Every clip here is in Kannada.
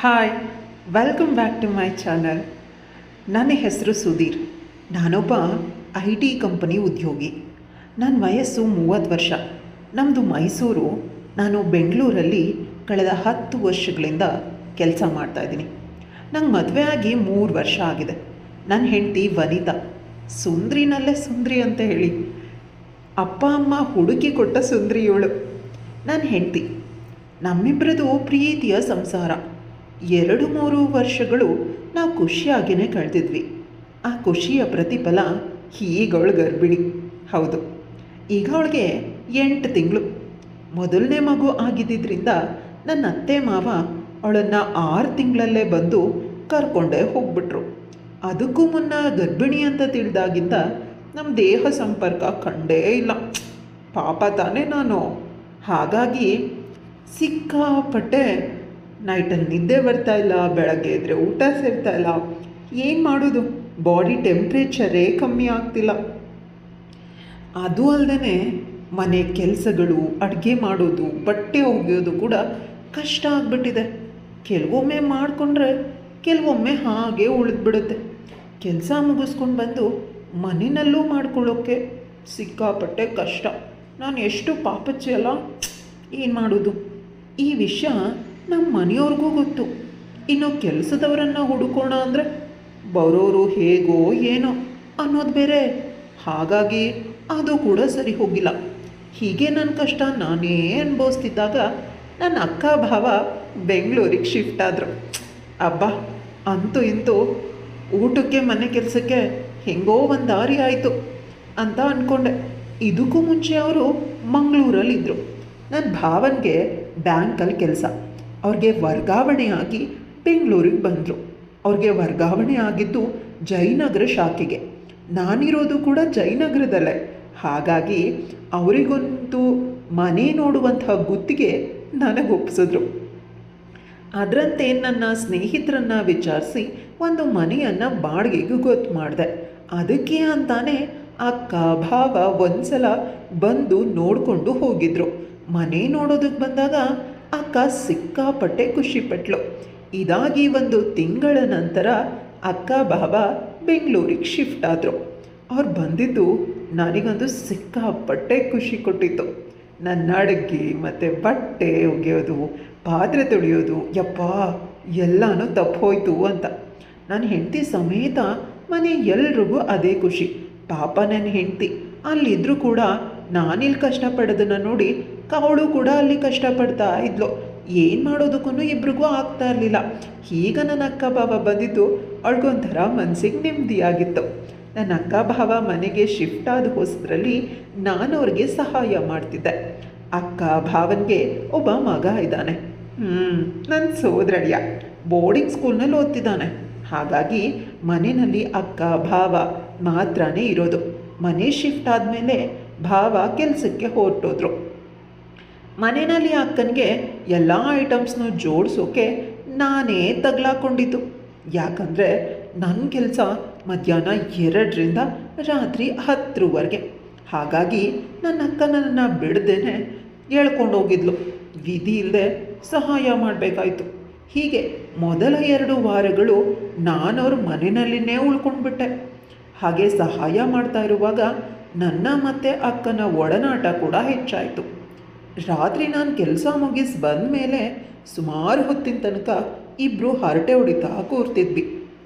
Hi, welcome back to my channel. ನನ್ನ ಹೆಸರು ಸುಧೀರ್. ನಾನೊಬ್ಬ IT ಕಂಪನಿ ಉದ್ಯೋಗಿ. ನನ್ನ ವಯಸ್ಸು 30 ವರ್ಷ. ನಮ್ಮದು ಮೈಸೂರು. ನಾನು ಬೆಂಗಳೂರಲ್ಲಿ ಕಳೆದ 10 ವರ್ಷಗಳಿಂದ ಕೆಲಸ ಮಾಡ್ತಾಯಿದ್ದೀನಿ. ನಂಗೆ ಮದುವೆ ಆಗಿ 3 ವರ್ಷ ಆಗಿದೆ. ನನ್ನ ಹೆಂಡತಿ ವನಿತಾ, ಸುಂದ್ರಿನಲ್ಲೇ ಸುಂದ್ರಿ ಅಂತ ಹೇಳಿ. ಅಪ್ಪ ಅಮ್ಮ ಹುಡುಕಿ ಕೊಟ್ಟ ಸುಂದ್ರಿ ಇವಳು ನನ್ನ ಹೆಂಡತಿ. ನಮ್ಮಿಬ್ಬರದು ಪ್ರೀತಿಯ ಸಂಸಾರ. 2-3 ವರ್ಷಗಳು ನಾವು ಖುಷಿಯಾಗಿಯೇ ಕಳೆದಿದ್ವಿ. ಆ ಖುಷಿಯ ಪ್ರತಿಫಲ ಈಗವಳು ಗರ್ಭಿಣಿ. ಹೌದು, ಈಗ ಅವಳಿಗೆ 8 ತಿಂಗಳು. ಮೊದಲನೇ ಮಗು ಆಗಿದ್ದರಿಂದ ನನ್ನ ಅತ್ತೆ ಮಾವ ಅವಳನ್ನು 6 ತಿಂಗಳಲ್ಲೇ ಬಂದು ಕರ್ಕೊಂಡೇ ಹೋಗ್ಬಿಟ್ರು. ಅದಕ್ಕೂ ಮುನ್ನ ಗರ್ಭಿಣಿ ಅಂತ ತಿಳಿದಾಗಿಂದ ನಮ್ಮ ದೇಹ ಸಂಪರ್ಕ ಕಂಡೇ ಇಲ್ಲ. ಪಾಪ ತಾನೇ ನಾನು. ಹಾಗಾಗಿ ಸಿಕ್ಕಾಪಟ್ಟೆ ನೈಟಲ್ಲಿ ನಿದ್ದೆ ಬರ್ತಾಯಿಲ್ಲ, ಬೆಳಗ್ಗೆ ಎದ್ದರೆ ಊಟ ಸೇರ್ತಾಯಿಲ್ಲ. ಏನು ಮಾಡೋದು, ಬಾಡಿ ಟೆಂಪ್ರೇಚರೇ ಕಮ್ಮಿ ಆಗ್ತಿಲ್ಲ. ಅದು ಅಲ್ಲದೆ ಮನೆ ಕೆಲಸಗಳು, ಅಡುಗೆ ಮಾಡೋದು, ಬಟ್ಟೆ ಒಗೆಯೋದು ಕೂಡ ಕಷ್ಟ ಆಗಿಬಿಟ್ಟಿದೆ. ಕೆಲವೊಮ್ಮೆ ಮಾಡಿಕೊಂಡ್ರೆ ಕೆಲವೊಮ್ಮೆ ಹಾಗೆ ಉಳಿದ್ಬಿಡುತ್ತೆ. ಕೆಲಸ ಮುಗಿಸ್ಕೊಂಡು ಬಂದು ಮನೆಯಲ್ಲೂ ಮಾಡ್ಕೊಳ್ಳೋಕ್ಕೆ ಸಿಕ್ಕಾಪಟ್ಟೆ ಕಷ್ಟ. ನಾನು ಎಷ್ಟು ಪಾಪಚ್ಚಿ ಅಲ್ಲ. ಏನು ಮಾಡೋದು? ಈ ವಿಷಯ ನಮ್ಮ ಮನೆಯವ್ರಿಗೂ ಗೊತ್ತು. ಇನ್ನು ಕೆಲಸದವರನ್ನು ಹುಡುಕೋಣ ಅಂದರೆ ಬರೋರು ಹೇಗೋ ಏನೋ ಅನ್ನೋದು ಬೇರೆ. ಹಾಗಾಗಿ ಅದು ಕೂಡ ಸರಿ ಹೋಗಿಲ್ಲ. ಹೀಗೆ ನನ್ನ ಕಷ್ಟ ನಾನೇ ಅನುಭವಿಸ್ತಿದ್ದಾಗ ನನ್ನ ಅಕ್ಕ ಭಾವ ಬೆಂಗಳೂರಿಗೆ ಶಿಫ್ಟ್ ಆದರು. ಅಬ್ಬಾ, ಅಂತೂ ಇಂತೂ ಊಟಕ್ಕೆ ಮನೆ ಕೆಲಸಕ್ಕೆ ಹೆಂಗೋ ಒಂದು ದಾರಿ ಆಯಿತು ಅಂತ ಅಂದ್ಕೊಂಡೆ. ಇದಕ್ಕೂ ಮುಂಚೆ ಅವರು ಮಂಗಳೂರಲ್ಲಿದ್ದರು. ನನ್ನ ಭಾವನಿಗೆ ಬ್ಯಾಂಕಲ್ಲಿ ಕೆಲಸ. ಅವ್ರಿಗೆ ವರ್ಗಾವಣೆ ಆಗಿ ಬೆಂಗಳೂರಿಗೆ ಬಂದರು. ಅವ್ರಿಗೆ ವರ್ಗಾವಣೆ ಆಗಿದ್ದು ಜಯನಗರ ಶಾಖೆಗೆ. ನಾನಿರೋದು ಕೂಡ ಜಯನಗರದಲ್ಲೇ. ಹಾಗಾಗಿ ಅವರಿಗಂತೂ ಮನೆ ನೋಡುವಂತಹ ಗುತ್ತಿಗೆ ನನಗೆ ಒಪ್ಪಿಸಿದ್ರು. ಅದರಂತೆ ನನ್ನ ಸ್ನೇಹಿತರನ್ನು ವಿಚಾರಿಸಿ ಒಂದು ಮನೆಯನ್ನು ಬಾಡಿಗೆಗೂ ಗೊತ್ತು ಮಾಡಿದೆ. ಅದಕ್ಕೆ ಅಂತಾನೆ ಅಕ್ಕ ಭಾವ ಒಂದು ಸಲ ಬಂದು ನೋಡಿಕೊಂಡು ಹೋಗಿದ್ರು. ಮನೆ ನೋಡೋದಕ್ಕೆ ಬಂದಾಗ ಅಕ್ಕ ಸಿಕ್ಕಾಪಟ್ಟೆ ಖುಷಿಪಟ್ಲು. ಇದಾಗಿ 1 ತಿಂಗಳ ನಂತರ ಅಕ್ಕ ಭಾವ ಬೆಂಗಳೂರಿಗೆ ಶಿಫ್ಟ್ ಆದರು. ಅವ್ರು ಬಂದಿದ್ದು ನನಗಂತೂ ಸಿಕ್ಕಾಪಟ್ಟೆ ಖುಷಿ ಕೊಟ್ಟಿತ್ತು. ನನ್ನ ಅಡುಗೆ ಮತ್ತು ಬಟ್ಟೆ ಒಗೆಯೋದು, ಪಾತ್ರೆ ತೊಳೆಯೋದು, ಯಪ್ಪ ಎಲ್ಲನೂ ತಪ್ಪೋಯ್ತು ಅಂತ. ನನ್ನ ಹೆಂಡತಿ ಸಮೇತ ಮನೆ ಎಲ್ರಿಗೂ ಅದೇ ಖುಷಿ. ಪಾಪ ನನ್ನ ಹೆಂಡತಿ ಅಲ್ಲಿದ್ದರೂ ಕೂಡ ನಾನಿಲ್ಲಿ ಕಷ್ಟಪಡೋದನ್ನು ನೋಡಿ ಅವಳು ಕೂಡ ಅಲ್ಲಿ ಕಷ್ಟಪಡ್ತಾ ಇದ್ಲು. ಏನು ಮಾಡೋದಕ್ಕೂ ಇಬ್ರಿಗೂ ಆಗ್ತಾ ಇರಲಿಲ್ಲ. ಈಗ ನನ್ನ ಅಕ್ಕ ಭಾವ ಬಂದಿದ್ದು ಅವಳಿಗೊಂಥರ ಮನಸ್ಸಿಗೆ ನೆಮ್ಮದಿಯಾಗಿತ್ತು. ನನ್ನ ಅಕ್ಕ ಭಾವ ಮನೆಗೆ ಶಿಫ್ಟ್ ಆದ ಹೊಸದ್ರಲ್ಲಿ ನಾನು ಅವ್ರಿಗೆ ಸಹಾಯ ಮಾಡ್ತಿದ್ದೆ. ಅಕ್ಕ ಭಾವನಿಗೆ ಒಬ್ಬ ಮಗ ಇದ್ದಾನೆ. ನನ್ನ ಸೋದರಳಿಯ ಬೋರ್ಡಿಂಗ್ ಸ್ಕೂಲ್ನಲ್ಲಿ ಓದ್ತಿದ್ದಾನೆ. ಹಾಗಾಗಿ ಮನೆಯಲ್ಲಿ ಅಕ್ಕ ಭಾವ ಮಾತ್ರನೇ ಇರೋದು. ಮನೆ ಶಿಫ್ಟ್ ಆದಮೇಲೆ ಭಾವ ಕೆಲಸಕ್ಕೆ ಹೊರಟೋದ್ರು. ಮನೆಯಲ್ಲಿ ಅಕ್ಕನಿಗೆ ಎಲ್ಲ ಐಟಮ್ಸ್ನೂ ಜೋಡಿಸೋಕೆ ನಾನೇ ತಗಲಾಕೊಂಡಿದ್ದು. ಯಾಕಂದರೆ ನನ್ನ ಕೆಲಸ ಮಧ್ಯಾಹ್ನ 2ರಿಂದ ರಾತ್ರಿ 10ರವರೆಗೆ. ಹಾಗಾಗಿ ನನ್ನ ಅಕ್ಕ ನನ್ನನ್ನು ಬಿಡದೇನೆ ಹೇಳ್ಕೊಂಡೋಗಿದ್ಲು. ವಿಧಿ ಇಲ್ಲದೆ ಸಹಾಯ ಮಾಡಬೇಕಾಯ್ತು. ಹೀಗೆ ಮೊದಲ 2 ವಾರಗಳು ನಾನವ್ರ ಮನೆಯಲ್ಲಿನೇ ಉಳ್ಕೊಂಡ್ಬಿಟ್ಟೆ. ಹಾಗೆ ಸಹಾಯ ಮಾಡ್ತಾ ಇರುವಾಗ ನನ್ನ ಮತ್ತು ಅಕ್ಕನ ಒಡನಾಟ ಕೂಡ ಹೆಚ್ಚಾಯಿತು. ರಾತ್ರಿ ನಾನು ಕೆಲಸ ಮುಗಿಸಿ ಬಂದ ಮೇಲೆ ಸುಮಾರು ಹೊತ್ತಿನ ತನಕ ಇಬ್ಬರು ಹರಟೆ ಹೊಡಿತಾ ಕೂರ್ತಿದ್ವಿ.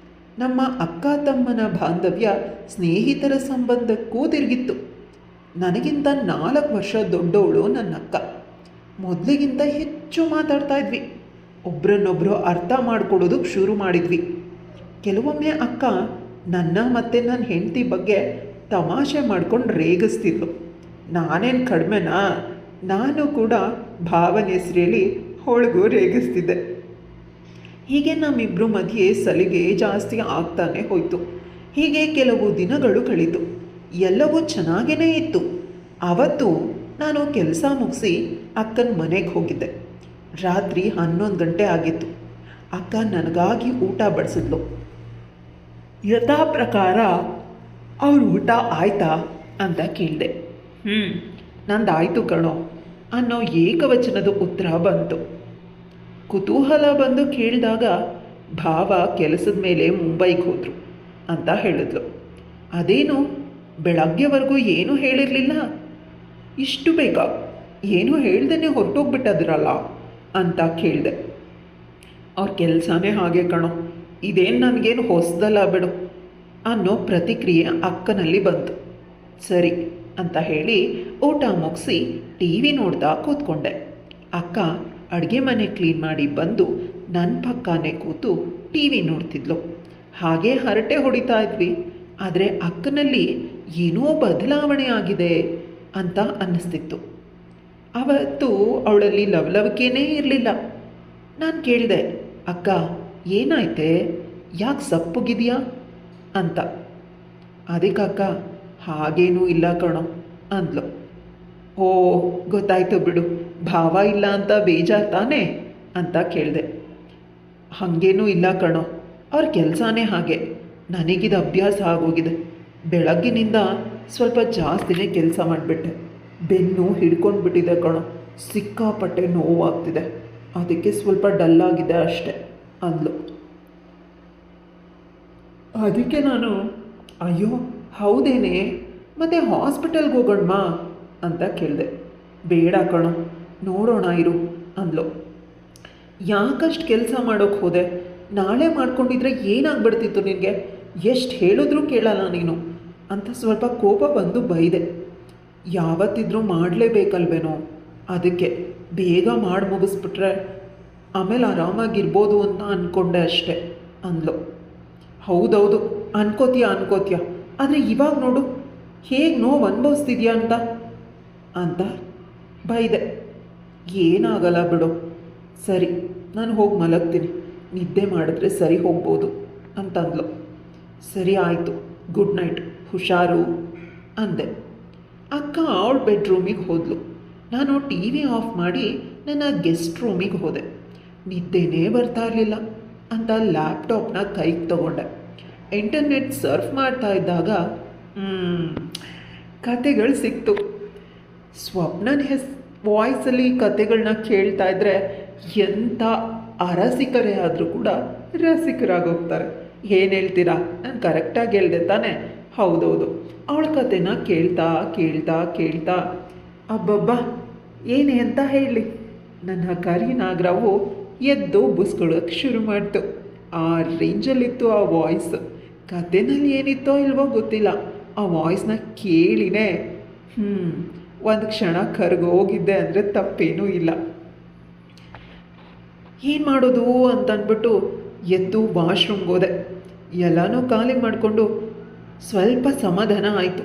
ನಮ್ಮ ಅಕ್ಕ ತಮ್ಮನ ಬಾಂಧವ್ಯ ಸ್ನೇಹಿತರ ಸಂಬಂಧಕ್ಕೂ ತಿರುಗಿತ್ತು. ನನಗಿಂತ 4 ವರ್ಷ ದೊಡ್ಡವಳು ನನ್ನ ಅಕ್ಕ. ಮೊದಲಿಗಿಂತ ಹೆಚ್ಚು ಮಾತಾಡ್ತಾ ಇದ್ವಿ. ಒಬ್ರನ್ನೊಬ್ಬರು ಅರ್ಥ ಮಾಡ್ಕೊಳ್ಳೋದಕ್ಕೆ ಶುರು ಮಾಡಿದ್ವಿ. ಕೆಲವೊಮ್ಮೆ ಅಕ್ಕ ನನ್ನ ಮತ್ತು ನನ್ನ ಹೆಂಡತಿ ಬಗ್ಗೆ ತಮಾಷೆ ಮಾಡ್ಕೊಂಡು ರೇಗಿಸ್ತಿದ್ಲು. ನಾನೇನು ಕಡಿಮೆನಾ? ನಾನು ಕೂಡ ಭಾವನ ಹೆಸರಲ್ಲಿ ಅವಳಿಗೂ ರೇಗಿಸ್ತಿದ್ದೆ. ಹೀಗೆ ನಮ್ಮಿಬ್ಬರು ಮಧ್ಯೆ ಸಲಿಗೆ ಜಾಸ್ತಿ ಆಗ್ತಾನೆ ಹೋಯಿತು. ಹೀಗೆ ಕೆಲವು ದಿನಗಳು ಕಳೀತು. ಎಲ್ಲವೂ ಚೆನ್ನಾಗೇ ಇತ್ತು. ಆವತ್ತು ನಾನು ಕೆಲಸ ಮುಗಿಸಿ ಅಕ್ಕನ ಮನೆಗೆ ಹೋಗಿದ್ದೆ. ರಾತ್ರಿ 11 ಗಂಟೆ ಆಗಿತ್ತು. ಅಕ್ಕ ನನಗಾಗಿ ಊಟ ಬಡಿಸಿದ್ಲು. ಯಥಾ ಪ್ರಕಾರ ಅವ್ರ ಊಟ ಆಯ್ತಾ ಅಂತ ಕೇಳಿದೆ. ನಂದಾಯಿತು ಕಣೋ ಅನ್ನೋ ಏಕವಚನದ ಉತ್ತರ ಬಂತು. ಕುತೂಹಲ ಬಂದು ಕೇಳಿದಾಗ ಭಾವ ಕೆಲಸದ ಮೇಲೆ ಮುಂಬೈಗೆ ಹೋದರು ಅಂತ ಹೇಳಿದ್ಲು. ಅದೇನು ಬೆಳಗ್ಗೆವರೆಗೂ ಏನೂ ಹೇಳಿರಲಿಲ್ಲ, ಇಷ್ಟು ಬೇಗ ಏನೂ ಹೇಳ್ದೇ ಹೊರಟೋಗ್ಬಿಟ್ಟದ್ರಲ್ಲ ಅಂತ ಕೇಳಿದೆ. ಅವ್ರ ಕೆಲಸನೇ ಹಾಗೆ ಕಣೋ, ಇದೇನು ನನಗೇನು ಹೊಸದಲ್ಲ ಬಿಡು ಅನ್ನೋ ಪ್ರತಿಕ್ರಿಯೆ ಅಕ್ಕನಲ್ಲಿ ಬಂತು. ಸರಿ ಅಂತ ಹೇಳಿ ಊಟ ಮುಗಿಸಿ ಟಿ ವಿ ನೋಡ್ತಾ ಕೂತ್ಕೊಂಡೆ. ಅಕ್ಕ ಅಡುಗೆ ಮನೆ ಕ್ಲೀನ್ ಮಾಡಿ ಬಂದು ನನ್ನ ಪಕ್ಕನೇ ಕೂತು ಟಿ ವಿ ನೋಡ್ತಿದ್ಲು. ಹಾಗೆ ಹರಟೆ ಹೊಡಿತಾ ಇದ್ವಿ. ಆದರೆ ಅಕ್ಕನಲ್ಲಿ ಏನೋ ಬದಲಾವಣೆ ಆಗಿದೆ ಅಂತ ಅನ್ನಿಸ್ತಿತ್ತು. ಅವತ್ತು ಅವಳಲ್ಲಿ ಲವಲವಿಕೆನೇ ಇರಲಿಲ್ಲ. ನಾನು ಕೇಳಿದೆ, ಅಕ್ಕ ಏನಾಯ್ತೆ, ಯಾಕೆ ಸಪ್ಪಗಿದೆಯಾ ಅಂತ. ಅದಕ್ಕಕ್ಕ ಹಾಗೇನೂ ಇಲ್ಲ ಕಣೋ ಅಂದ್ಲು. ಓ ಗೊತ್ತಾಯ್ತು ಬಿಡು, ಭಾವ ಇಲ್ಲ ಅಂತ ಬೇಜಾರು ತಾನೇ ಅಂತ ಕೇಳಿದೆ. ಹಾಗೇನೂ ಇಲ್ಲ ಕಣೋ, ಅವ್ರ ಕೆಲಸನೇ ಹಾಗೆ, ನನಗಿದು ಅಭ್ಯಾಸ ಆಗೋಗಿದೆ. ಬೆಳಗ್ಗಿನಿಂದ ಸ್ವಲ್ಪ ಜಾಸ್ತಿನೇ ಕೆಲಸ ಮಾಡಿಬಿಟ್ಟೆ, ಬೆನ್ನು ಹಿಡ್ಕೊಂಡ್ಬಿಟ್ಟಿದೆ ಕಣೋ, ಸಿಕ್ಕಾಪಟ್ಟೆ ನೋವಾಗ್ತಿದೆ, ಅದಕ್ಕೆ ಸ್ವಲ್ಪ ಡಲ್ಲಾಗಿದೆ ಅಷ್ಟೆ ಅಂದ್ಲು. ಅದಕ್ಕೆ ನಾನು ಅಯ್ಯೋ ಹೌದೇನೆ, ಮತ್ತೆ ಹಾಸ್ಪಿಟಲ್ಗೆ ಹೋಗೋಣವಾ ಅಂತ ಕೇಳಿದೆ. ಬೇಡ ಕಣೋ, ನೋಡೋಣ ಇರು ಅಂದ್ಲು. ಯಾಕಷ್ಟು ಕೆಲಸ ಮಾಡೋಕ್ಕೆ ಹೋದೆ, ನಾಳೆ ಮಾಡ್ಕೊಂಡಿದ್ರೆ ಏನಾಗ್ಬಿಡ್ತಿತ್ತು ನಿನಗೆ, ಎಷ್ಟು ಹೇಳಿದ್ರೂ ಕೇಳಲ್ಲ ನೀನು ಅಂತ ಸ್ವಲ್ಪ ಕೋಪ ಬಂದು ಬೈದೆ. ಯಾವತ್ತಿದ್ರೂ ಮಾಡಲೇಬೇಕಲ್ವೇನೋ, ಅದಕ್ಕೆ ಬೇಗ ಮಾಡಿ ಮುಗಿಸ್ಬಿಟ್ರೆ ಆಮೇಲೆ ಆರಾಮಾಗಿರ್ಬೋದು ಅಂತ ಅಂದ್ಕೊಂಡೆ ಅಷ್ಟೆ ಅಂದ್ಲು. ಹೌದೌದು ಅನ್ಕೋತೀಯ, ಆದರೆ ಇವಾಗ ನೋಡು ಹೇಗೆ ನೋವು ಅನುಭವಿಸ್ತಿದ್ಯಾ ಅಂತ ಬೈದೆ. ಏನಾಗಲ್ಲ ಬಿಡು, ಸರಿ ನಾನು ಹೋಗಿ ಮಲಗ್ತೀನಿ, ನಿದ್ದೆ ಮಾಡಿದ್ರೆ ಸರಿ ಹೋಗ್ಬೋದು ಅಂತಂದ್ಲು. ಸರಿ ಆಯಿತು, ಗುಡ್ ನೈಟ್, ಹುಷಾರು ಅಂದೆ. ಅಕ್ಕ ಅವಳ ಬೆಡ್ರೂಮಿಗೆ ಹೋದ್ಲು. ನಾನು ಟಿ ವಿ ಆಫ್ ಮಾಡಿ ನನ್ನ ಗೆಸ್ಟ್ ರೂಮಿಗೆ ಹೋದೆ. ನಿದ್ದೆನೇ ಬರ್ತಾ ಇರಲಿಲ್ಲ ಅಂತ ಲ್ಯಾಪ್ಟಾಪ್ನ ಕೈಗೆ ತಗೊಂಡೆ. ಇಂಟರ್ನೆಟ್ ಸರ್ಫ್ ಮಾಡ್ತಾ ಇದ್ದಾಗ ಕತೆಗಳು ಸಿಕ್ತು. ಸ್ವಪ್ನನ ವಾಯ್ಸಲ್ಲಿ ಕತೆಗಳನ್ನ ಕೇಳ್ತಾ ಇದ್ದರೆ ಎಂಥ ಅರಸಿಕರೇ ಆದರೂ ಕೂಡ ರಸಿಕರಾಗೋಗ್ತಾರೆ. ಏನು ಹೇಳ್ತೀರಾ, ನಾನು ಕರೆಕ್ಟಾಗಿ ಹೇಳಿದೆ ತಾನೆ? ಹೌದೌದು. ಅವಳ ಕತೆನ ಕೇಳ್ತಾ ಕೇಳ್ತಾ ಕೇಳ್ತಾ ಅಬ್ಬಬ್ಬ ಏನೇ ಅಂತ ಹೇಳಲಿ, ನನ್ನ ಕರಿ ನಾಗರಾವು ಎದ್ದು ಬುಸ್ಕೊಳ್ಳೋಕ್ಕೆ ಶುರು ಮಾಡ್ತು. ಆ ರೇಂಜಲ್ಲಿತ್ತು ಆ ವಾಯ್ಸ್. ಕತೆನಲ್ಲಿ ಏನಿತ್ತೋ ಇಲ್ವೋ ಗೊತ್ತಿಲ್ಲ, ಆ ವಾಯ್ಸ್ನ ಕೇಳಿನೇ ಒಂದು ಕ್ಷಣ ಕರ್ಗೋಗಿದ್ದೆ ಅಂದರೆ ತಪ್ಪೇನೂ ಇಲ್ಲ. ಏನು ಮಾಡೋದು ಅಂತಂದ್ಬಿಟ್ಟು ಎದ್ದು ವಾಶ್ರೂಮ್ಗೆ ಹೋದೆ. ಎಲ್ಲನೂ ಖಾಲಿ ಮಾಡಿಕೊಂಡು ಸ್ವಲ್ಪ ಸಮಾಧಾನ ಆಯಿತು.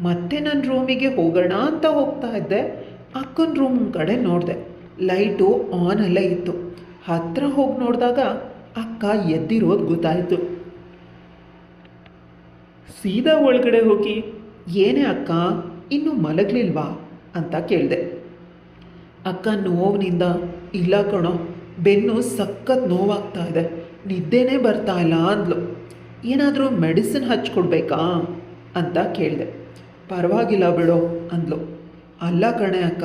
ಮತ್ತೆ ನನ್ನ ರೂಮಿಗೆ ಹೋಗೋಣ ಅಂತ ಹೋಗ್ತಾ ಇದ್ದೆ. ಅಕ್ಕನ ರೂಮ್ ಕಡೆ ನೋಡಿದೆ, ಲೈಟು ಆನಲ್ಲೇ ಇತ್ತು. ಹತ್ತಿರ ಹೋಗಿ ನೋಡಿದಾಗ ಅಕ್ಕ ಎದ್ದಿರೋದು ಗೊತ್ತಾಯಿತು. ಸೀದಾ ಒಳಗಡೆ ಹೋಗಿ ಏನೇ ಅಕ್ಕ ಇನ್ನೂ ಮಲಗಲಿಲ್ವಾ ಅಂತ ಕೇಳಿದೆ. ಅಕ್ಕ ನೋವಿನಿಂದ ಇಲ್ಲ ಕಣೋ, ಬೆನ್ನು ಸಖತ್ ನೋವಾಗ್ತಾ ಇದೆ, ನಿದ್ದೆನೇ ಬರ್ತಾ ಇಲ್ಲ ಅಂದ್ಲು. ಏನಾದರೂ ಮೆಡಿಸಿನ್ ಹಚ್ಕೊಡ್ಬೇಕಾ ಅಂತ ಕೇಳಿದೆ. ಪರವಾಗಿಲ್ಲ ಬಿಡೋ ಅಂದ್ಲು. ಅಲ್ಲ ಕಣೆ ಅಕ್ಕ,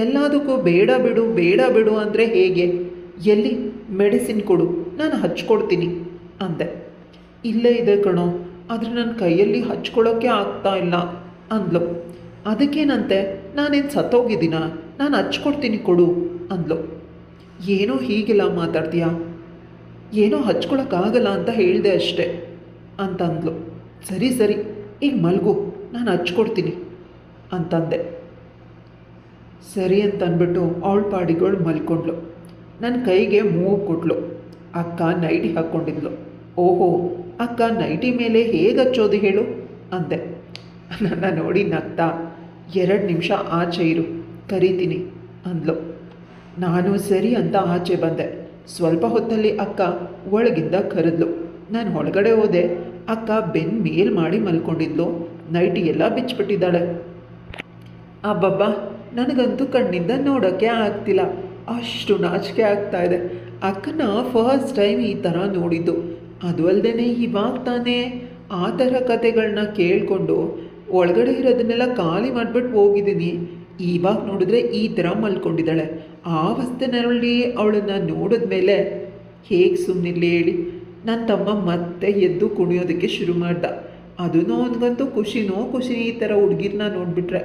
ಎಲ್ಲದಕ್ಕೂ ಬೇಡ ಬಿಡು ಅಂದರೆ ಹೇಗೆ? ಎಲ್ಲಿ ಮೆಡಿಸಿನ್ ಕೊಡು, ನಾನು ಹಚ್ಕೊಡ್ತೀನಿ ಅಂದೆ. ಇಲ್ಲೇ ಇದೆ ಕಣೋ, ಆದರೆ ನನ್ನ ಕೈಯಲ್ಲಿ ಹಚ್ಕೊಳ್ಳೋಕ್ಕೆ ಆಗ್ತಾ ಇಲ್ಲ ಅಂದ್ಲು. ಅದಕ್ಕೇನಂತೆ, ನಾನೇನು ಸತ್ತೋಗಿದ್ದೀನ, ನಾನು ಹಚ್ಕೊಡ್ತೀನಿ ಕೊಡು ಅಂದ್ಲು. ಏನೋ ಹೀಗೆಲ್ಲ ಮಾತಾಡ್ತೀಯಾ, ಏನೋ ಹಚ್ಕೊಳಕ್ಕಾಗಲ್ಲ ಅಂತ ಹೇಳಿದೆ ಅಷ್ಟೆ ಅಂತಂದ್ಲು. ಸರಿ ಈಗ ಮಲ್ಗು, ನಾನು ಹಚ್ಕೊಡ್ತೀನಿ ಅಂತಂದೆ. ಸರಿ ಅಂತಂದ್ಬಿಟ್ಟು ಅವಳ ಪಾಡಿಗಳು ಮಲ್ಕೊಂಡ್ಳು. ನನ್ನ ಕೈಗೆ ಮೂಗು ಕೊಟ್ಲು. ಅಕ್ಕ ನೈಟಿ ಹಾಕ್ಕೊಂಡಿದ್ಲು. ಓಹೋ, ಅಕ್ಕ ನೈಟಿ ಮೇಲೆ ಹೇಗೆ ಹಚ್ಚೋದು ಹೇಳು ಅಂದೆ. ನನ್ನ ನೋಡಿ ನಗ್ತಾ 2 ನಿಮಿಷ ಆಚೆ ಇರು, ಕರಿತೀನಿ ಅಂದ್ಲು. ನಾನು ಸರಿ ಅಂತ ಆಚೆ ಬಂದೆ. ಸ್ವಲ್ಪ ಹೊತ್ತಲ್ಲಿ ಅಕ್ಕ ಒಳಗಿಂದ ಕರೆದ್ಲು. ನಾನು ಒಳಗಡೆ ಹೋದೆ. ಅಕ್ಕ ಬೆನ್ನು ಮೇಲ್ ಮಾಡಿ ಮಲ್ಕೊಂಡಿದ್ಲು. ನೈಟಿ ಎಲ್ಲ ಬಿಚ್ಚಿಬಿಟ್ಟಿದ್ದಾಳೆ. ಅಬ್ಬಬ್ಬ, ನನಗಂತೂ ಕಣ್ಣಿಂದ ನೋಡೋಕ್ಕೆ ಆಗ್ತಿಲ್ಲ, ಅಷ್ಟು ನಾಚಿಕೆ ಆಗ್ತಾ ಇದೆ. ಅಕ್ಕನ ಫಸ್ಟ್ ಟೈಮ್ ಈ ಥರ ನೋಡಿದ್ದು. ಅದು ಅಲ್ಲದೆ ಇವಾಗ ತಾನೇ ಆ ಥರ ಕತೆಗಳನ್ನ ಕೇಳಿಕೊಂಡು ಒಳಗಡೆ ಇರೋದನ್ನೆಲ್ಲ ಖಾಲಿ ಮಾಡಿಬಿಟ್ಟು ಹೋಗಿದ್ದೀನಿ. ಇವಾಗ ನೋಡಿದ್ರೆ ಈ ಥರ ಮಲ್ಕೊಂಡಿದ್ದಾಳೆ. ಆ ಅವಸ್ಥೆನಲ್ಲಿ ಅವಳನ್ನು ನೋಡಿದ ಮೇಲೆ ಹೇಗೆ ಸುಮ್ಮನಿರಲಿ ಹೇಳಿ. ನನ್ನ ತಮ್ಮ ಮತ್ತೆ ಎದ್ದು ಕುಣಿಯೋದಕ್ಕೆ ಶುರು ಮಾಡ್ದ. ಅದೂ ಅವನಿಗಂತೂ ಖುಷಿ ಈ ಥರ ಹುಡುಗಿರನ್ನ ನೋಡಿಬಿಟ್ರೆ.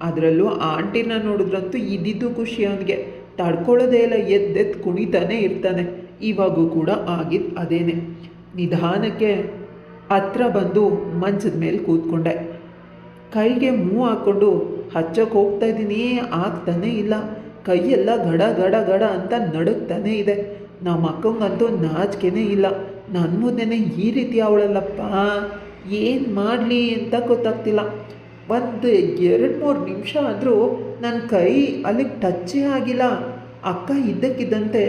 ಅದರಲ್ಲೂ ಆಂಟಿನ ನೋಡಿದ್ರಂತೂ ಇದ್ದಿದ್ದು ಖುಷಿ ಅವನಿಗೆ. ತಡ್ಕೊಳ್ಳೋದೇ ಇಲ್ಲ, ಎದ್ದೆದ್ದು ಕುಣಿತಾನೆ ಇರ್ತಾನೆ. ಇವಾಗೂ ಕೂಡ ಆಗಿದ್ದು ಅದೇನೆ. ನಿಧಾನಕ್ಕೆ ಹತ್ರ ಬಂದು ಮಂಚದ ಮೇಲೆ ಕೂತ್ಕೊಂಡೆ. ಕೈಗೆ ಮೂವ್ ಹಾಕ್ಕೊಂಡು ಹಚ್ಚಕ್ಕೆ ಹೋಗ್ತಾ ಇದ್ದೀನಿ, ಆಗ್ತಾನೇ ಇಲ್ಲ. ಕೈಯೆಲ್ಲ ಗಡ ಗಡ ಗಡ ಅಂತ ನಡುಗ್ತಾನೇ ಇದೆ. ನಮ್ಮ ಅಕ್ಕಂಗಂತೂ ನಾಚಿಕೆನೇ ಇಲ್ಲ. ನನ್ನ ಮುಂದೆನೇ ಈ ರೀತಿ ಅವಳಲ್ಲಪ್ಪ, ಏನು ಮಾಡಲಿ ಅಂತ ಗೊತ್ತಾಗ್ತಿಲ್ಲ. ಒಂದು 2-3 ನಿಮಿಷ ಆದರೂ ನನ್ನ ಕೈ ಅಲ್ಲಿಗೆ ಟಚ್ಚೇ ಆಗಿಲ್ಲ. ಅಕ್ಕ ಇದ್ದಕ್ಕಿದ್ದಂತೆ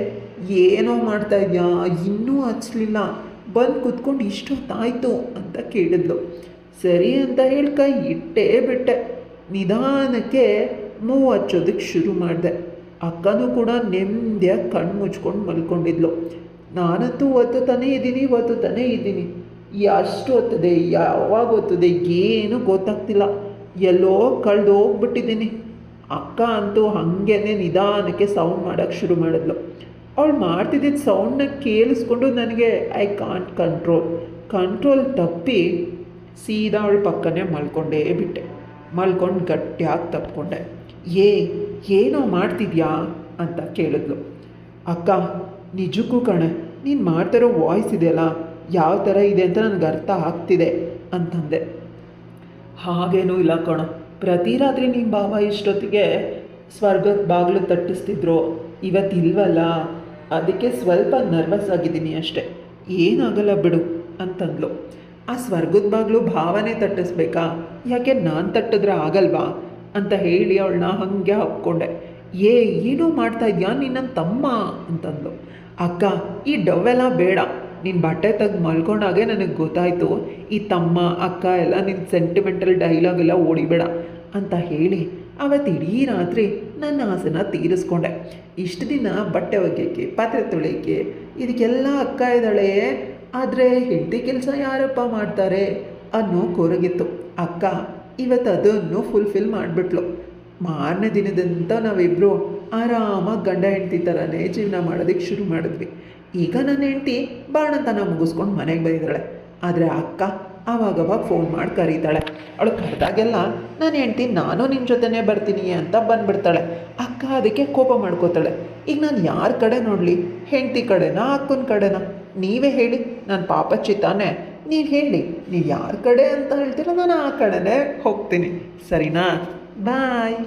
ಏನೋ ಮಾಡ್ತಾ ಇದೆಯಾ, ಇನ್ನೂ ಹಚ್ಚಲಿಲ್ಲ, ಬಂದು ಕೂತ್ಕೊಂಡು ಇಷ್ಟೊತ್ತಾಯಿತು ಅಂತ ಕೇಳಿದ್ಲು. ಸರಿ ಅಂತ ಹೇಳಿ ಕೈ ಇಟ್ಟೇ ಬಿಟ್ಟೆ. ನಿಧಾನಕ್ಕೆ ಮೂವ್ ಹಚ್ಚೋದಕ್ಕೆ ಶುರು ಮಾಡಿದೆ. ಅಕ್ಕನೂ ಕೂಡ ನೆಮ್ಮದಿಯಾಗಿ ಕಣ್ಣು ಮುಚ್ಕೊಂಡು ಮಲ್ಕೊಂಡಿದ್ಲು. ನಾನಂತೂ ಒತ್ತುತ್ತಾನೇ ಇದ್ದೀನಿ. ಎಷ್ಟು ಒತ್ತದೆ, ಯಾವಾಗ ಒತ್ತದೆ ಏನೂ ಗೊತ್ತಾಗ್ತಿಲ್ಲ. ಎಲ್ಲೋ ಕಳೆದು ಹೋಗ್ಬಿಟ್ಟಿದ್ದೀನಿ. ಅಕ್ಕ ಅಂತೂ ಹಾಗೇ ನಿಧಾನಕ್ಕೆ ಸೌಂಡ್ ಮಾಡೋಕ್ಕೆ ಶುರು ಮಾಡಿದ್ಲು. ಅವಳು ಮಾಡ್ತಿದ್ದಿದ್ದ ಸೌಂಡನ್ನ ಕೇಳಿಸ್ಕೊಂಡು ನನಗೆ ಐ ಕಾಂಟ್ ಕಂಟ್ರೋಲ್ ತಪ್ಪಿ ಸೀದಾ ಅವಳ ಪಕ್ಕನೇ ಮಲ್ಕೊಂಡೇ ಬಿಟ್ಟೆ. ಮಲ್ಕೊಂಡು ಗಟ್ಟಿಯಾಗಿ ತಪ್ಕೊಂಡೆ. ಏನೋ ಮಾಡ್ತಿದ್ಯಾ ಅಂತ ಕೇಳಿದ್ಲು. ಅಕ್ಕ, ನಿಜಕ್ಕೂ ಕಣೆ, ನೀನು ಮಾಡ್ತಿರೋ ವಾಯ್ಸ್ ಇದೆಯಲ್ಲ, ಯಾವ ಥರ ಇದೆ ಅಂತ ನನಗೆ ಅರ್ಥ ಆಗ್ತಿದೆ ಅಂತಂದೆ. ಹಾಗೇನೂ ಇಲ್ಲ ಕಣೋ, ಪ್ರತಿ ರಾತ್ರಿ ನಿಮ್ಮ ಬಾಬಾ ಇಷ್ಟೊತ್ತಿಗೆ ಸ್ವರ್ಗದ ಬಾಗಿಲು ತಟ್ಟಿಸ್ತಿದ್ರು, ಇವತ್ತಿಲ್ವಲ್ಲ, ಅದಕ್ಕೆ ಸ್ವಲ್ಪ ನರ್ವಸ್ ಆಗಿದ್ದೀನಿ ಅಷ್ಟೆ, ಏನಾಗಲ್ಲ ಬಿಡು ಅಂತಂದ್ಲು. ಆ ಸ್ವರ್ಗದ ಬಾಗಿಲು ಭಾವನೆ ತಟ್ಟಿಸ್ಬೇಕಾ, ಯಾಕೆ ನಾನು ತಟ್ಟಿದ್ರೆ ಆಗಲ್ವಾ ಅಂತ ಹೇಳಿ ಅವಳನ್ನ ಹಾಗೆ ಹಾಕ್ಕೊಂಡೆ. ಏನೋ ಮಾಡ್ತಾ ಇದೆಯಾ ನಿನ್ನ ತಮ್ಮ ಅಂತಂದ್ಲು. ಅಕ್ಕ, ಈ ಡವ್ವೆಲ್ಲ ಬೇಡ, ನಿನ್ನ ಬಟ್ಟೆ ತೆಗೆದು ಮಲ್ಕೊಂಡಾಗೆ ನನಗೆ ಗೊತ್ತಾಯಿತು ಈ ತಮ್ಮ ಅಕ್ಕ ಎಲ್ಲ ನಿನ್ನ ಸೆಂಟಿಮೆಂಟಲ್ ಡೈಲಾಗ್ ಎಲ್ಲ ಓಡಿಬೇಡ ಅಂತ ಹೇಳಿ ಅವತ್ತು ಇಡೀ ರಾತ್ರಿ ನನ್ನ ಆಸೆನ ತೀರಿಸ್ಕೊಂಡೆ. ಇಷ್ಟು ದಿನ ಬಟ್ಟೆ ಒಗೆಯೋಕ್ಕೆ, ಪಾತ್ರೆ ತೊಳೆಯೋಕ್ಕೆ ಇದಕ್ಕೆಲ್ಲ ಅಕ್ಕ ಇದ್ದಾಳೆ, ಆದರೆ ಹೆಂಡತಿ ಕೆಲಸ ಯಾರಪ್ಪ ಮಾಡ್ತಾರೆ ಅನ್ನೋ ಕೊರಗಿತ್ತು. ಅಕ್ಕ ಇವತ್ತು ಅದನ್ನು ಫುಲ್ಫಿಲ್ ಮಾಡಿಬಿಟ್ಲು. ಮಾರನೇ ದಿನದಂತ ನಾವಿಬ್ಬರು ಆರಾಮಾಗಿ ಗಂಡ ಹೆಂಡತಿ ಥರನೇ ಜೀವನ ಮಾಡೋದಕ್ಕೆ ಶುರು ಮಾಡಿದ್ವಿ. ಈಗ ನನ್ನ ಹೆಂಡತಿ ಬಾಣತನ ಮುಗಿಸ್ಕೊಂಡು ಮನೆಗೆ ಬಂದಿದ್ದಾಳೆ. ಆದರೆ ಅಕ್ಕ ಆವಾಗವಾಗ ಫೋನ್ ಮಾಡಿ ಕರೀತಾಳೆ. ಅವಳು ಕರೆದಾಗೆಲ್ಲ ನನ್ನ ಹೆಂಡತಿ ನಾನು ನಿನ್ನ ಜೊತೆನೇ ಬರ್ತೀನಿ ಅಂತ ಬಂದುಬಿಡ್ತಾಳೆ. ಅಕ್ಕ ಅದಕ್ಕೆ ಕೋಪ ಮಾಡ್ಕೋತಾಳೆ. ಈಗ ನಾನು ಯಾರ ಕಡೆ ನೋಡಲಿ, ಹೆಂಡತಿ ಕಡೆನಾ ಅಕ್ಕನ ಕಡೆನಾ? ನೀವೇ ಹೇಳಿ, ನಾನು ಪಾಪಚ್ಚಿ ತಾನೆ, ನೀವು ಹೇಳಿ, ನೀವು ಯಾರ ಕಡೆ ಅಂತ ಹೇಳ್ತೀರೋ ನಾನು ಆ ಕಡೆನೇ ಹೋಗ್ತೀನಿ, ಸರಿನಾ? ಬಾಯ್.